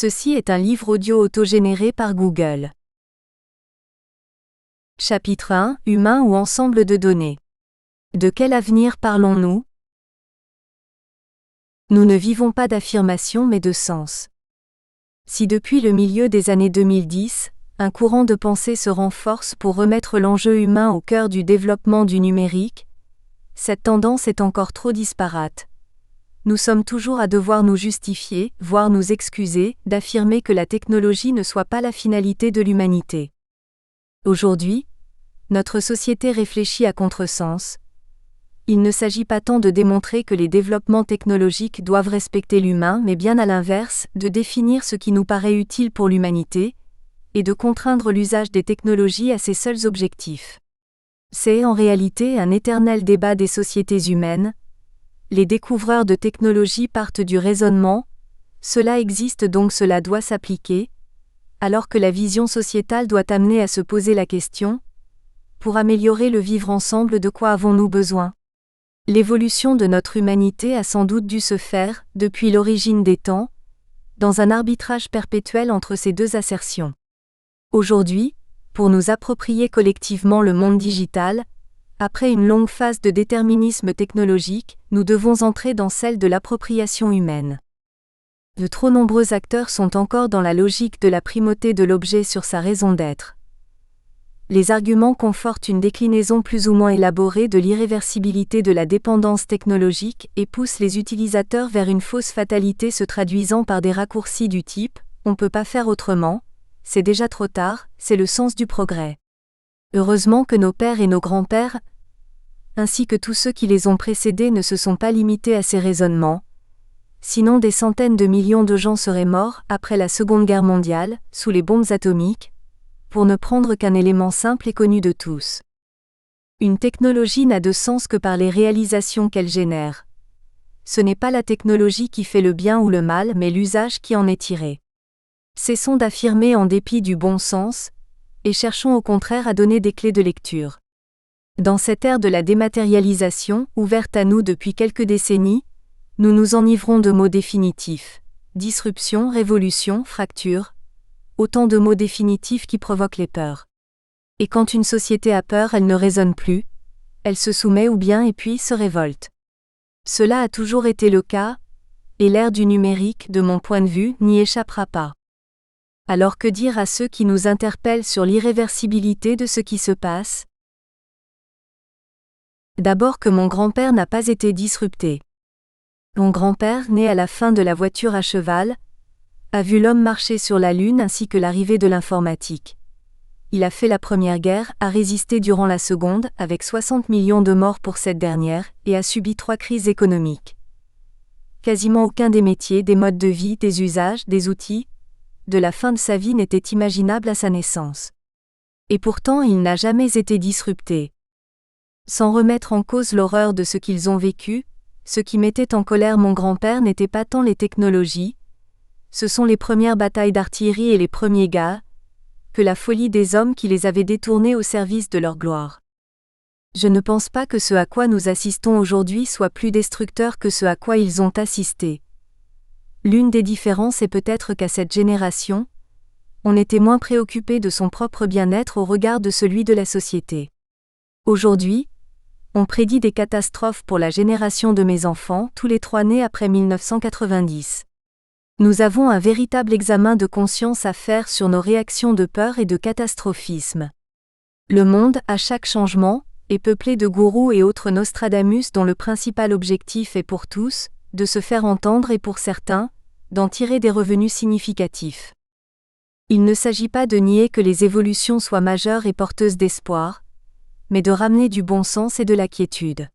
Ceci est un livre audio autogénéré par Google. Chapitre 1 : Humain ou ensemble de données. De quel avenir parlons-nous ? Nous ne vivons pas d'affirmation mais de sens. Si depuis le milieu des années 2010, un courant de pensée se renforce pour remettre l'enjeu humain au cœur du développement du numérique, cette tendance est encore trop disparate. Nous sommes toujours à devoir nous justifier, voire nous excuser, d'affirmer que la technologie ne soit pas la finalité de l'humanité. Aujourd'hui, notre société réfléchit à contresens. Il ne s'agit pas tant de démontrer que les développements technologiques doivent respecter l'humain, mais bien à l'inverse, de définir ce qui nous paraît utile pour l'humanité, et de contraindre l'usage des technologies à ses seuls objectifs. C'est en réalité un éternel débat des sociétés humaines. Les découvreurs de technologies partent du raisonnement, cela existe donc cela doit s'appliquer, alors que la vision sociétale doit amener à se poser la question, pour améliorer le vivre ensemble, de quoi avons-nous besoin ? L'évolution de notre humanité a sans doute dû se faire, depuis l'origine des temps, dans un arbitrage perpétuel entre ces deux assertions. Aujourd'hui, pour nous approprier collectivement le monde digital, après une longue phase de déterminisme technologique, nous devons entrer dans celle de l'appropriation humaine. De trop nombreux acteurs sont encore dans la logique de la primauté de l'objet sur sa raison d'être. Les arguments confortent une déclinaison plus ou moins élaborée de l'irréversibilité de la dépendance technologique et poussent les utilisateurs vers une fausse fatalité se traduisant par des raccourcis du type « on ne peut pas faire autrement »,« c'est déjà trop tard », c'est le sens du progrès. Heureusement que nos pères et nos grands-pères, ainsi que tous ceux qui les ont précédés, ne se sont pas limités à ces raisonnements. Sinon des centaines de millions de gens seraient morts, après la Seconde Guerre mondiale, sous les bombes atomiques, pour ne prendre qu'un élément simple et connu de tous. Une technologie n'a de sens que par les réalisations qu'elle génère. Ce n'est pas la technologie qui fait le bien ou le mal, mais l'usage qui en est tiré. Cessons d'affirmer en dépit du bon sens, et cherchons au contraire à donner des clés de lecture. Dans cette ère de la dématérialisation, ouverte à nous depuis quelques décennies, nous nous enivrons de mots définitifs. Disruption, révolution, fracture. Autant de mots définitifs qui provoquent les peurs. Et quand une société a peur, elle ne raisonne plus, elle se soumet ou bien et puis se révolte. Cela a toujours été le cas, et l'ère du numérique, de mon point de vue, n'y échappera pas. Alors que dire à ceux qui nous interpellent sur l'irréversibilité de ce qui se passe ? D'abord que mon grand-père n'a pas été disrupté. Mon grand-père, né à la fin de la voiture à cheval, a vu l'homme marcher sur la Lune ainsi que l'arrivée de l'informatique. Il a fait la Première Guerre, a résisté durant la Seconde, avec 60 millions de morts pour cette dernière, et a subi 3 crises économiques. Quasiment aucun des métiers, des modes de vie, des usages, des outils, de la fin de sa vie n'était imaginable à sa naissance. Et pourtant il n'a jamais été disrupté. Sans remettre en cause l'horreur de ce qu'ils ont vécu, ce qui mettait en colère mon grand-père n'était pas tant les technologies, ce sont les premières batailles d'artillerie et les premiers gars, que la folie des hommes qui les avaient détournés au service de leur gloire. Je ne pense pas que ce à quoi nous assistons aujourd'hui soit plus destructeur que ce à quoi ils ont assisté. L'une des différences est peut-être qu'à cette génération, on était moins préoccupé de son propre bien-être au regard de celui de la société. Aujourd'hui, on prédit des catastrophes pour la génération de mes enfants, tous les 3 nés après 1990. Nous avons un véritable examen de conscience à faire sur nos réactions de peur et de catastrophisme. Le monde, à chaque changement, est peuplé de gourous et autres Nostradamus dont le principal objectif est pour tous, de se faire entendre et pour certains, d'en tirer des revenus significatifs. Il ne s'agit pas de nier que les évolutions soient majeures et porteuses d'espoir, mais de ramener du bon sens et de la quiétude.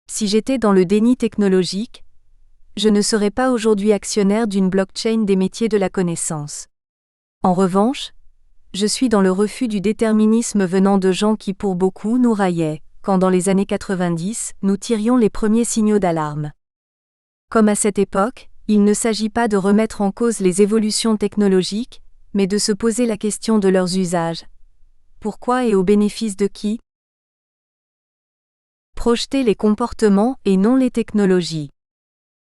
Si j'étais dans le déni technologique, je ne serais pas aujourd'hui actionnaire d'une blockchain des métiers de la connaissance. En revanche, je suis dans le refus du déterminisme venant de gens qui pour beaucoup nous raillaient, quand dans les années 90, nous tirions les premiers signaux d'alarme. Comme à cette époque, il ne s'agit pas de remettre en cause les évolutions technologiques, mais de se poser la question de leurs usages. Pourquoi et au bénéfice de qui ? Projeter les comportements et non les technologies.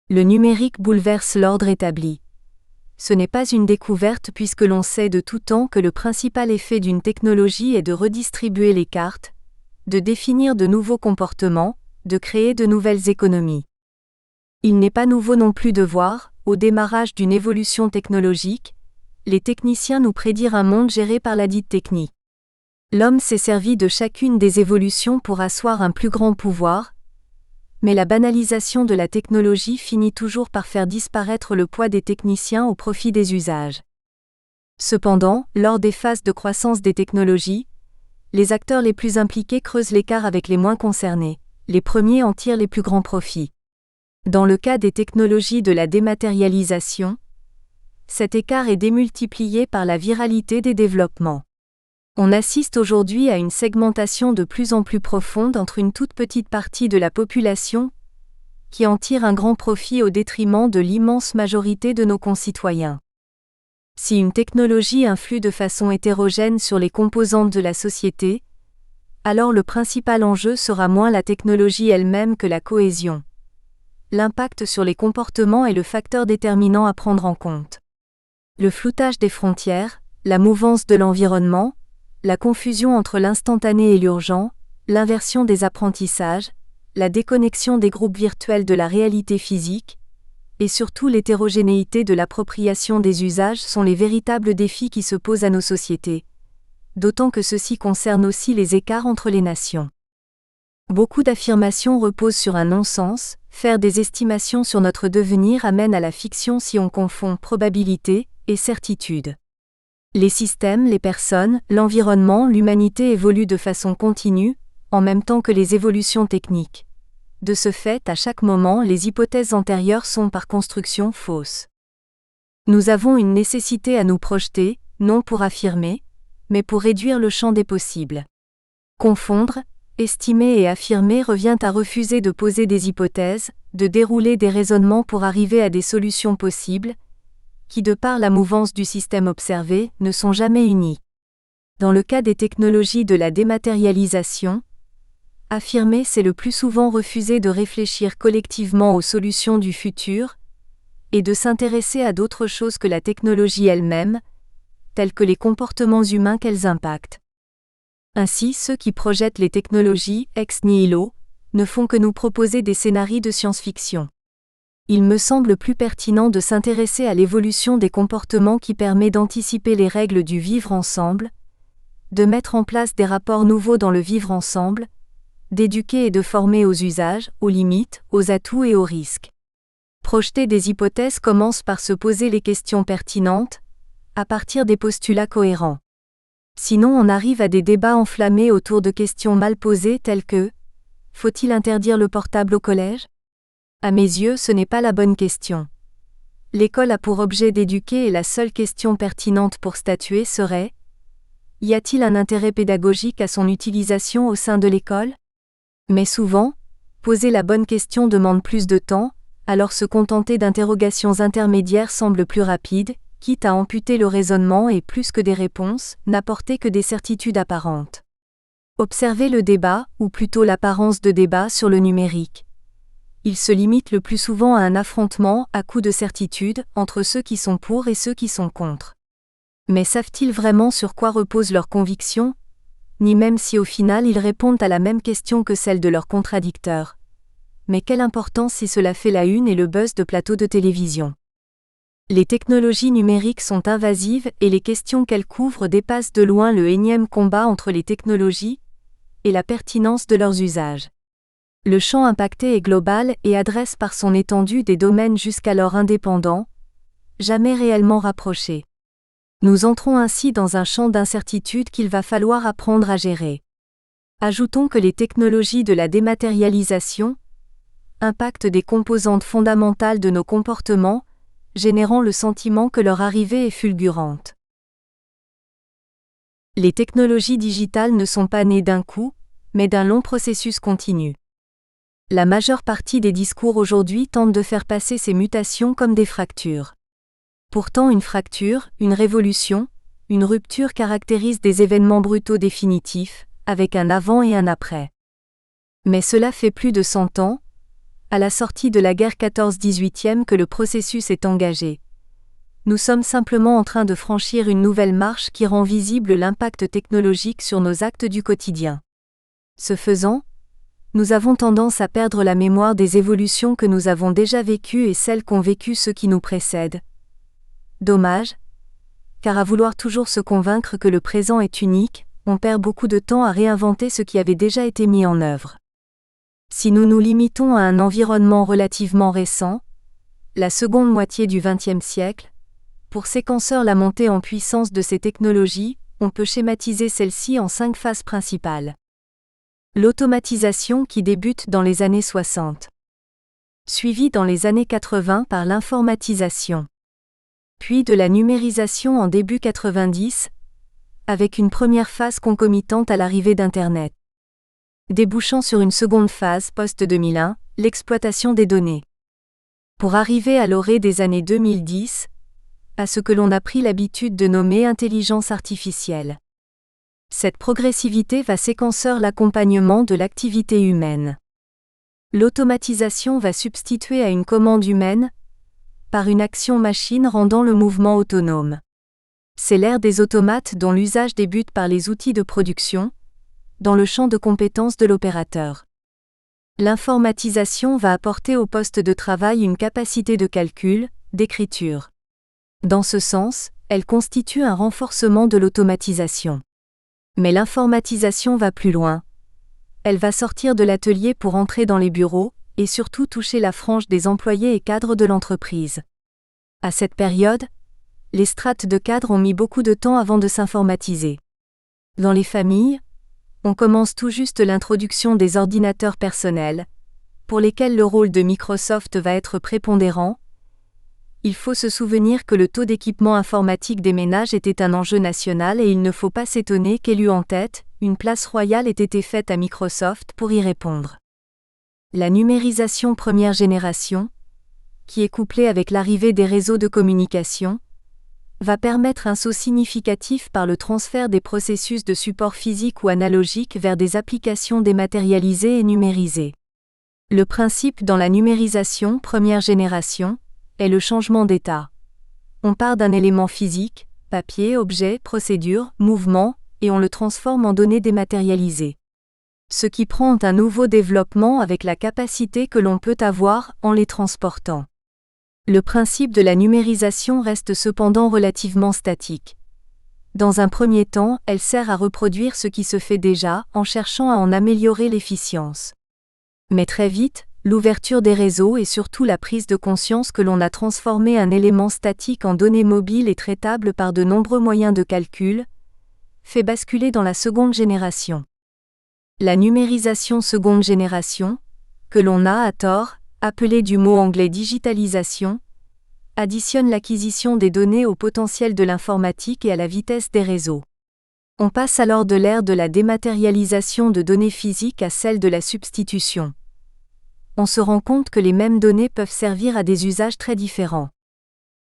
Le numérique bouleverse l'ordre établi. Ce n'est pas une découverte puisque l'on sait de tout temps que le principal effet d'une technologie est de redistribuer les cartes, de définir de nouveaux comportements, de créer de nouvelles économies. Il n'est pas nouveau non plus de voir, au démarrage d'une évolution technologique, les techniciens nous prédire un monde géré par la dite technique. L'homme s'est servi de chacune des évolutions pour asseoir un plus grand pouvoir, mais la banalisation de la technologie finit toujours par faire disparaître le poids des techniciens au profit des usages. Cependant, lors des phases de croissance des technologies, les acteurs les plus impliqués creusent l'écart avec les moins concernés, les premiers en tirent les plus grands profits. Dans le cas des technologies de la dématérialisation, cet écart est démultiplié par la viralité des développements. On assiste aujourd'hui à une segmentation de plus en plus profonde entre une toute petite partie de la population qui en tire un grand profit au détriment de l'immense majorité de nos concitoyens. Si une technologie influe de façon hétérogène sur les composantes de la société, alors le principal enjeu sera moins la technologie elle-même que la cohésion. L'impact sur les comportements est le facteur déterminant à prendre en compte. Le floutage des frontières, la mouvance de l'environnement, la confusion entre l'instantané et l'urgent, l'inversion des apprentissages, la déconnexion des groupes virtuels de la réalité physique, et surtout l'hétérogénéité de l'appropriation des usages sont les véritables défis qui se posent à nos sociétés, d'autant que ceci concerne aussi les écarts entre les nations. Beaucoup d'affirmations reposent sur un non-sens, faire des estimations sur notre devenir amène à la fiction si on confond probabilité et certitude. Les systèmes, les personnes, l'environnement, l'humanité évoluent de façon continue, en même temps que les évolutions techniques. De ce fait, à chaque moment, les hypothèses antérieures sont par construction fausses. Nous avons une nécessité à nous projeter, non pour affirmer, mais pour réduire le champ des possibles. Confondre, estimer et affirmer revient à refuser de poser des hypothèses, de dérouler des raisonnements pour arriver à des solutions possibles, qui de par la mouvance du système observé, ne sont jamais unis. Dans le cas des technologies de la dématérialisation, affirmer c'est le plus souvent refuser de réfléchir collectivement aux solutions du futur, et de s'intéresser à d'autres choses que la technologie elle-même, tels que les comportements humains qu'elles impactent. Ainsi, ceux qui projettent les technologies ex nihilo ne font que nous proposer des scénarios de science-fiction. Il me semble plus pertinent de s'intéresser à l'évolution des comportements qui permet d'anticiper les règles du vivre ensemble, de mettre en place des rapports nouveaux dans le vivre ensemble, d'éduquer et de former aux usages, aux limites, aux atouts et aux risques. Projeter des hypothèses commence par se poser les questions pertinentes, à partir des postulats cohérents. Sinon on arrive à des débats enflammés autour de questions mal posées telles que « Faut-il interdire le portable au collège ?» À mes yeux, ce n'est pas la bonne question. L'école a pour objet d'éduquer et la seule question pertinente pour statuer serait « Y a-t-il un intérêt pédagogique à son utilisation au sein de l'école ?» Mais souvent, poser la bonne question demande plus de temps, alors se contenter d'interrogations intermédiaires semble plus rapide, quitte à amputer le raisonnement et plus que des réponses, n'apporter que des certitudes apparentes. Observez le débat, ou plutôt l'apparence de débat sur le numérique. Il se limite le plus souvent à un affrontement, à coup de certitude, entre ceux qui sont pour et ceux qui sont contre. Mais savent-ils vraiment sur quoi reposent leurs convictions ? Ni même si au final ils répondent à la même question que celle de leurs contradicteurs. Mais quelle importance si cela fait la une et le buzz de plateaux de télévision. Les technologies numériques sont invasives et les questions qu'elles couvrent dépassent de loin le énième combat entre les technologies et la pertinence de leurs usages. Le champ impacté est global et adresse par son étendue des domaines jusqu'alors indépendants, jamais réellement rapprochés. Nous entrons ainsi dans un champ d'incertitude qu'il va falloir apprendre à gérer. Ajoutons que les technologies de la dématérialisation impactent des composantes fondamentales de nos comportements, générant le sentiment que leur arrivée est fulgurante. Les technologies digitales ne sont pas nées d'un coup, mais d'un long processus continu. La majeure partie des discours aujourd'hui tentent de faire passer ces mutations comme des fractures. Pourtant une fracture, une révolution, une rupture caractérisent des événements brutaux définitifs, avec un avant et un après. Mais cela fait plus de 100 ans, à la sortie de la guerre 14-18 que le processus est engagé. Nous sommes simplement en train de franchir une nouvelle marche qui rend visible l'impact technologique sur nos actes du quotidien. Ce faisant, nous avons tendance à perdre la mémoire des évolutions que nous avons déjà vécues et celles qu'ont vécues ceux qui nous précèdent. Dommage, car à vouloir toujours se convaincre que le présent est unique, on perd beaucoup de temps à réinventer ce qui avait déjà été mis en œuvre. Si nous nous limitons à un environnement relativement récent, la seconde moitié du XXe siècle, pour séquenceur la montée en puissance de ces technologies, on peut schématiser celle-ci en 5 phases principales. L'automatisation qui débute dans les années 60. Suivie dans les années 80 par l'informatisation. Puis de la numérisation en début 90, avec une première phase concomitante à l'arrivée d'Internet. Débouchant sur une seconde phase post-2001, l'exploitation des données. Pour arriver à l'orée des années 2010, à ce que l'on a pris l'habitude de nommer intelligence artificielle. Cette progressivité va séquenceur l'accompagnement de l'activité humaine. L'automatisation va substituer à une commande humaine, par une action machine rendant le mouvement autonome. C'est l'ère des automates dont l'usage débute par les outils de production, dans le champ de compétences de l'opérateur. L'informatisation va apporter au poste de travail une capacité de calcul, d'écriture. Dans ce sens, elle constitue un renforcement de l'automatisation. Mais l'informatisation va plus loin. Elle va sortir de l'atelier pour entrer dans les bureaux, et surtout toucher la frange des employés et cadres de l'entreprise. À cette période, les strates de cadres ont mis beaucoup de temps avant de s'informatiser. Dans les familles, on commence tout juste l'introduction des ordinateurs personnels, pour lesquels le rôle de Microsoft va être prépondérant. Il faut se souvenir que le taux d'équipement informatique des ménages était un enjeu national et il ne faut pas s'étonner qu'élu en tête, une place royale ait été faite à Microsoft pour y répondre. La numérisation première génération, qui est couplée avec l'arrivée des réseaux de communication, va permettre un saut significatif par le transfert des processus de support physique ou analogique vers des applications dématérialisées et numérisées. Le principe dans la numérisation première génération est le changement d'état. On part d'un élément physique, papier, objet, procédure, mouvement, et on le transforme en données dématérialisées. Ce qui prend un nouveau développement avec la capacité que l'on peut avoir en les transportant. Le principe de la numérisation reste cependant relativement statique. Dans un premier temps, elle sert à reproduire ce qui se fait déjà, en cherchant à en améliorer l'efficience. Mais très vite, l'ouverture des réseaux et surtout la prise de conscience que l'on a transformé un élément statique en données mobiles et traitables par de nombreux moyens de calcul, fait basculer dans la seconde génération. La numérisation seconde génération, que l'on a à tort, appelée du mot anglais digitalisation, additionne l'acquisition des données au potentiel de l'informatique et à la vitesse des réseaux. On passe alors de l'ère de la dématérialisation de données physiques à celle de la substitution. On se rend compte que les mêmes données peuvent servir à des usages très différents.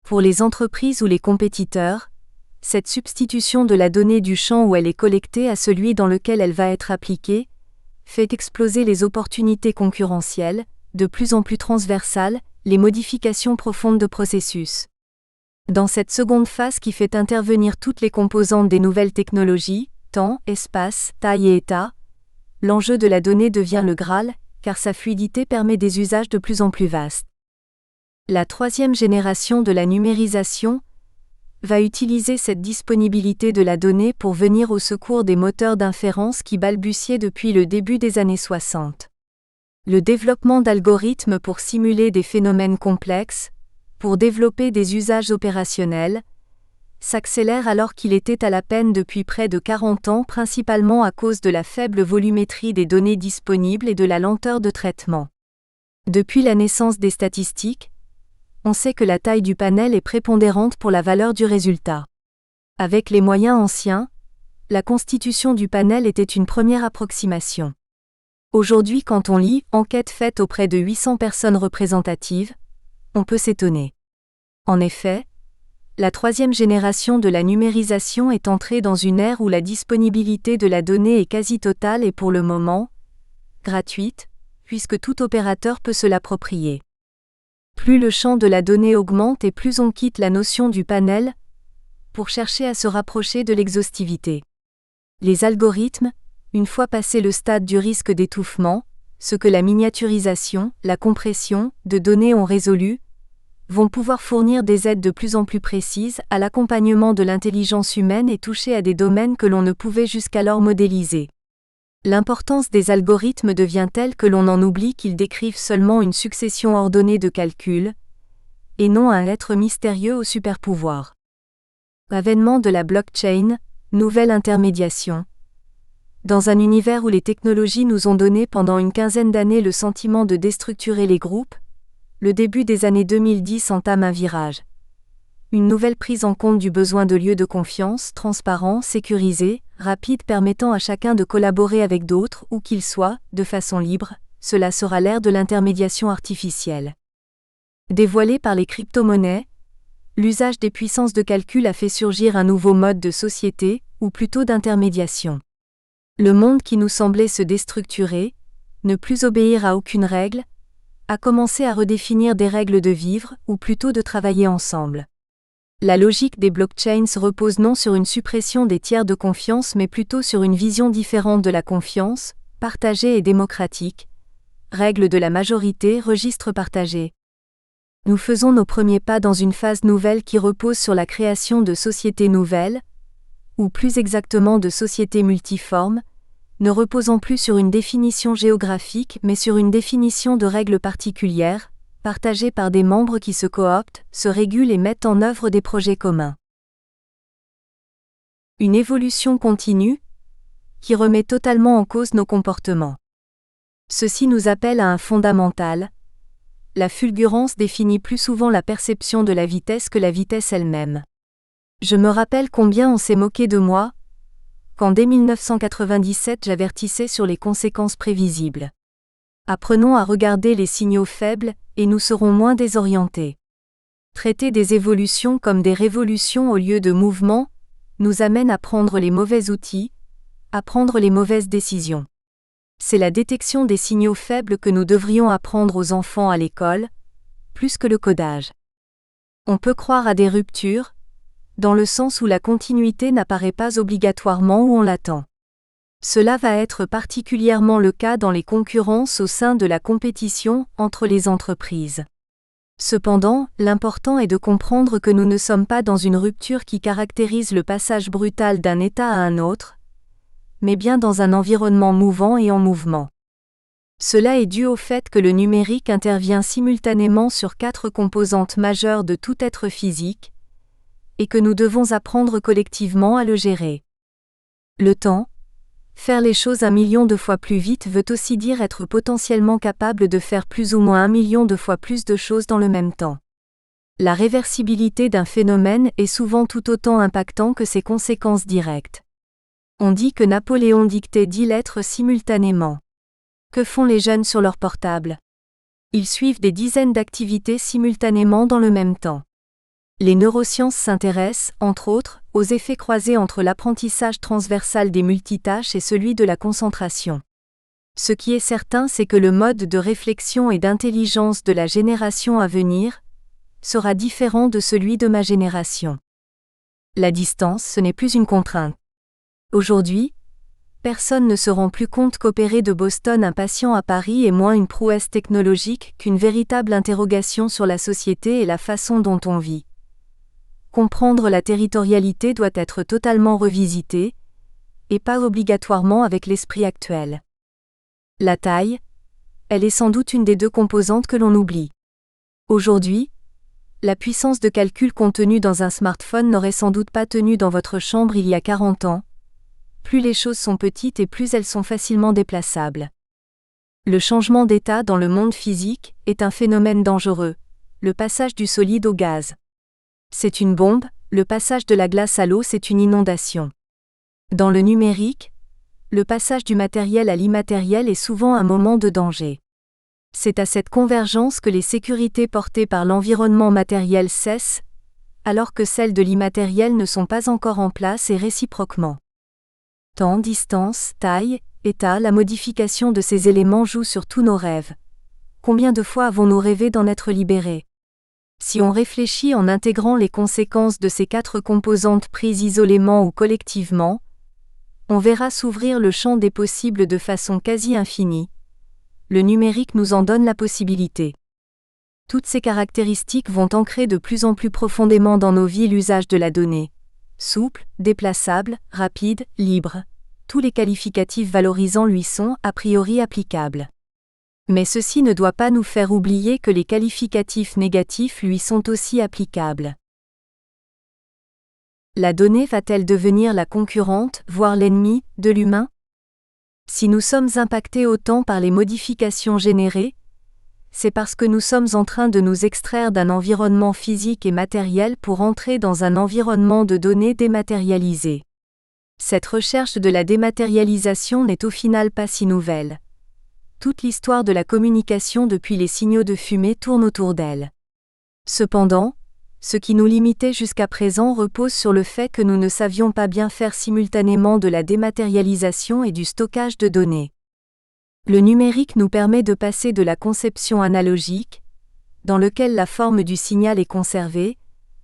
Pour les entreprises ou les compétiteurs, cette substitution de la donnée du champ où elle est collectée à celui dans lequel elle va être appliquée, fait exploser les opportunités concurrentielles, de plus en plus transversales, les modifications profondes de processus. Dans cette seconde phase qui fait intervenir toutes les composantes des nouvelles technologies, temps, espace, taille et état, l'enjeu de la donnée devient le Graal, car sa fluidité permet des usages de plus en plus vastes. La troisième génération de la numérisation va utiliser cette disponibilité de la donnée pour venir au secours des moteurs d'inférence qui balbutiaient depuis le début des années 60. Le développement d'algorithmes pour simuler des phénomènes complexes, pour développer des usages opérationnels, s'accélère alors qu'il était à la peine depuis près de 40 ans principalement à cause de la faible volumétrie des données disponibles et de la lenteur de traitement. Depuis la naissance des statistiques, on sait que la taille du panel est prépondérante pour la valeur du résultat. Avec les moyens anciens, la constitution du panel était une première approximation. Aujourd'hui, quand on lit « Enquête faite auprès de 800 personnes représentatives », on peut s'étonner. En effet, la troisième génération de la numérisation est entrée dans une ère où la disponibilité de la donnée est quasi totale et pour le moment, gratuite, puisque tout opérateur peut se l'approprier. Plus le champ de la donnée augmente et plus on quitte la notion du panel pour chercher à se rapprocher de l'exhaustivité. Les algorithmes, une fois passé le stade du risque d'étouffement, ce que la miniaturisation, la compression de données ont résolu, vont pouvoir fournir des aides de plus en plus précises à l'accompagnement de l'intelligence humaine et toucher à des domaines que l'on ne pouvait jusqu'alors modéliser. L'importance des algorithmes devient telle que l'on en oublie qu'ils décrivent seulement une succession ordonnée de calculs, et non un être mystérieux au super-pouvoir. Avènement de la blockchain, nouvelle intermédiation. Dans un univers où les technologies nous ont donné pendant une quinzaine d'années le sentiment de déstructurer les groupes, le début des années 2010 entame un virage. Une nouvelle prise en compte du besoin de lieux de confiance, transparents, sécurisés, rapides permettant à chacun de collaborer avec d'autres où qu'il soit, de façon libre, cela sera l'ère de l'intermédiation artificielle. Dévoilé par les crypto-monnaies, l'usage des puissances de calcul a fait surgir un nouveau mode de société, ou plutôt d'intermédiation. Le monde qui nous semblait se déstructurer, ne plus obéir à aucune règle, a commencé à redéfinir des règles de vivre, ou plutôt de travailler ensemble. La logique des blockchains repose non sur une suppression des tiers de confiance mais plutôt sur une vision différente de la confiance, partagée et démocratique. Règle de la majorité, registre partagé. Nous faisons nos premiers pas dans une phase nouvelle qui repose sur la création de sociétés nouvelles, ou plus exactement de sociétés multiformes, ne reposant plus sur une définition géographique mais sur une définition de règles particulières, partagées par des membres qui se cooptent, se régulent et mettent en œuvre des projets communs. Une évolution continue, qui remet totalement en cause nos comportements. Ceci nous appelle à un fondamental. La fulgurance définit plus souvent la perception de la vitesse que la vitesse elle-même. Je me rappelle combien on s'est moqué de moi, quand dès 1997 j'avertissais sur les conséquences prévisibles. Apprenons à regarder les signaux faibles, et nous serons moins désorientés. Traiter des évolutions comme des révolutions au lieu de mouvements, nous amène à prendre les mauvais outils, à prendre les mauvaises décisions. C'est la détection des signaux faibles que nous devrions apprendre aux enfants à l'école, plus que le codage. On peut croire à des ruptures, dans le sens où la continuité n'apparaît pas obligatoirement où on l'attend. Cela va être particulièrement le cas dans les concurrences au sein de la compétition entre les entreprises. Cependant, l'important est de comprendre que nous ne sommes pas dans une rupture qui caractérise le passage brutal d'un état à un autre, mais bien dans un environnement mouvant et en mouvement. Cela est dû au fait que le numérique intervient simultanément sur 4 composantes majeures de tout être physique, et que nous devons apprendre collectivement à le gérer. Le temps. Faire les choses 1 million de fois plus vite veut aussi dire être potentiellement capable de faire plus ou moins 1 million de fois plus de choses dans le même temps. La réversibilité d'un phénomène est souvent tout autant impactant que ses conséquences directes. On dit que Napoléon dictait 10 lettres simultanément. Que font les jeunes sur leur portable? Ils suivent des dizaines d'activités simultanément dans le même temps. Les neurosciences s'intéressent, entre autres, aux effets croisés entre l'apprentissage transversal des multitâches et celui de la concentration. Ce qui est certain, c'est que le mode de réflexion et d'intelligence de la génération à venir sera différent de celui de ma génération. La distance, ce n'est plus une contrainte. Aujourd'hui, personne ne se rend plus compte qu'opérer de Boston un patient à Paris est moins une prouesse technologique qu'une véritable interrogation sur la société et la façon dont on vit. Comprendre la territorialité doit être totalement revisité, et pas obligatoirement avec l'esprit actuel. La taille, elle est sans doute une des 2 composantes que l'on oublie. Aujourd'hui, la puissance de calcul contenue dans un smartphone n'aurait sans doute pas tenu dans votre chambre il y a 40 ans. Plus les choses sont petites et plus elles sont facilement déplaçables. Le changement d'état dans le monde physique est un phénomène dangereux, le passage du solide au gaz. C'est une bombe, le passage de la glace à l'eau c'est une inondation. Dans le numérique, le passage du matériel à l'immatériel est souvent un moment de danger. C'est à cette convergence que les sécurités portées par l'environnement matériel cessent, alors que celles de l'immatériel ne sont pas encore en place et réciproquement. Temps, distance, taille, état, la modification de ces éléments joue sur tous nos rêves. combien de fois avons-nous rêvé d'en être libérés? Si on réfléchit en intégrant les conséquences de ces 4 composantes prises isolément ou collectivement, on verra s'ouvrir le champ des possibles de façon quasi infinie. Le numérique nous en donne la possibilité. Toutes ces caractéristiques vont ancrer de plus en plus profondément dans nos vies l'usage de la donnée. Souple, déplaçable, rapide, libre. Tous les qualificatifs valorisants lui sont, a priori, applicables. Mais ceci ne doit pas nous faire oublier que les qualificatifs négatifs lui sont aussi applicables. La donnée va-t-elle devenir la concurrente, voire l'ennemi, de l'humain? Si nous sommes impactés autant par les modifications générées, c'est parce que nous sommes en train de nous extraire d'un environnement physique et matériel pour entrer dans un environnement de données dématérialisées. Cette recherche de la dématérialisation n'est au final pas si nouvelle. Toute l'histoire de la communication depuis les signaux de fumée tourne autour d'elle. Cependant, ce qui nous limitait jusqu'à présent repose sur le fait que nous ne savions pas bien faire simultanément de la dématérialisation et du stockage de données. Le numérique nous permet de passer de la conception analogique, dans lequel la forme du signal est conservée,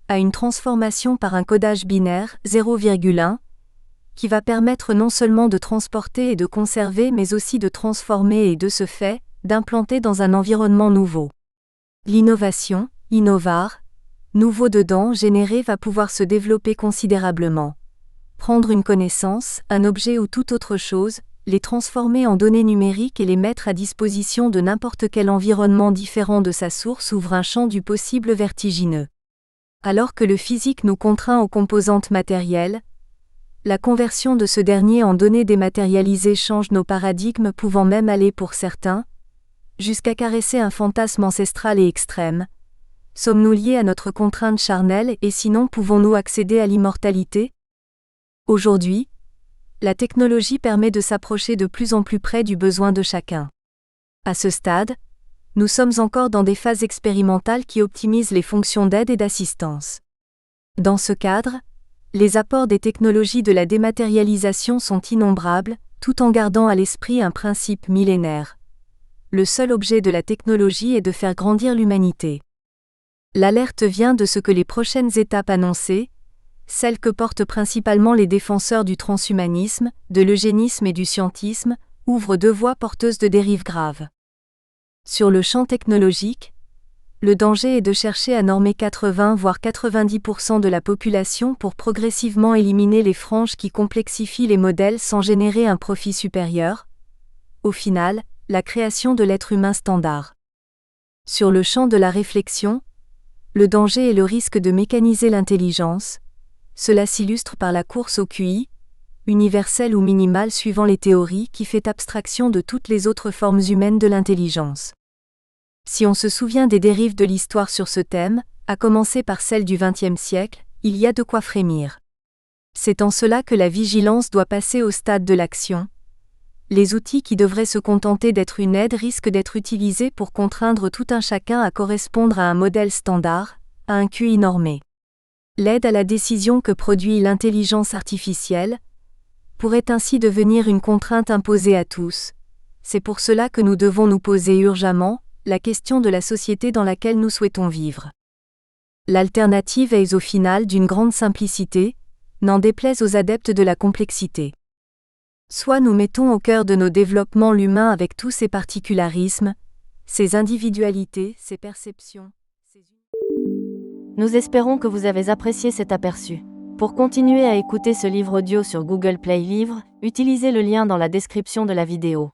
à une transformation par un codage binaire 0,1, qui va permettre non seulement de transporter et de conserver mais aussi de transformer et de ce fait, d'implanter dans un environnement nouveau. L'innovation, innovar, nouveau dedans généré va pouvoir se développer considérablement. Prendre une connaissance, un objet ou toute autre chose, les transformer en données numériques et les mettre à disposition de n'importe quel environnement différent de sa source ouvre un champ du possible vertigineux. Alors que le physique nous contraint aux composantes matérielles, la conversion de ce dernier en données dématérialisées change nos paradigmes pouvant même aller pour certains, jusqu'à caresser un fantasme ancestral et extrême. Sommes-nous liés à notre contrainte charnelle et sinon pouvons-nous accéder à l'immortalité? Aujourd'hui, la technologie permet de s'approcher de plus en plus près du besoin de chacun. À ce stade, nous sommes encore dans des phases expérimentales qui optimisent les fonctions d'aide et d'assistance. Dans ce cadre, les apports des technologies de la dématérialisation sont innombrables, tout en gardant à l'esprit un principe millénaire. Le seul objet de la technologie est de faire grandir l'humanité. L'alerte vient de ce que les prochaines étapes annoncées, celles que portent principalement les défenseurs du transhumanisme, de l'eugénisme et du scientisme, ouvrent 2 voies porteuses de dérives graves. Sur le champ technologique, le danger est de chercher à normer 80 voire 90% de la population pour progressivement éliminer les franges qui complexifient les modèles sans générer un profit supérieur. Au final, la création de l'être humain standard. Sur le champ de la réflexion, le danger est le risque de mécaniser l'intelligence. Cela s'illustre par la course au QI, universel ou minimal suivant les théories qui fait abstraction de toutes les autres formes humaines de l'intelligence. Si on se souvient des dérives de l'histoire sur ce thème, à commencer par celle du XXe siècle, il y a de quoi frémir. C'est en cela que la vigilance doit passer au stade de l'action. Les outils qui devraient se contenter d'être une aide risquent d'être utilisés pour contraindre tout un chacun à correspondre à un modèle standard, à un QI normé. L'aide à la décision que produit l'intelligence artificielle pourrait ainsi devenir une contrainte imposée à tous. C'est pour cela que nous devons nous poser urgemment la question de la société dans laquelle nous souhaitons vivre. L'alternative est au final d'une grande simplicité, n'en déplaise aux adeptes de la complexité. Soit nous mettons au cœur de nos développements l'humain avec tous ses particularismes, ses individualités, ses perceptions. Nous espérons que vous avez apprécié cet aperçu. Pour continuer à écouter ce livre audio sur Google Play Livres, utilisez le lien dans la description de la vidéo.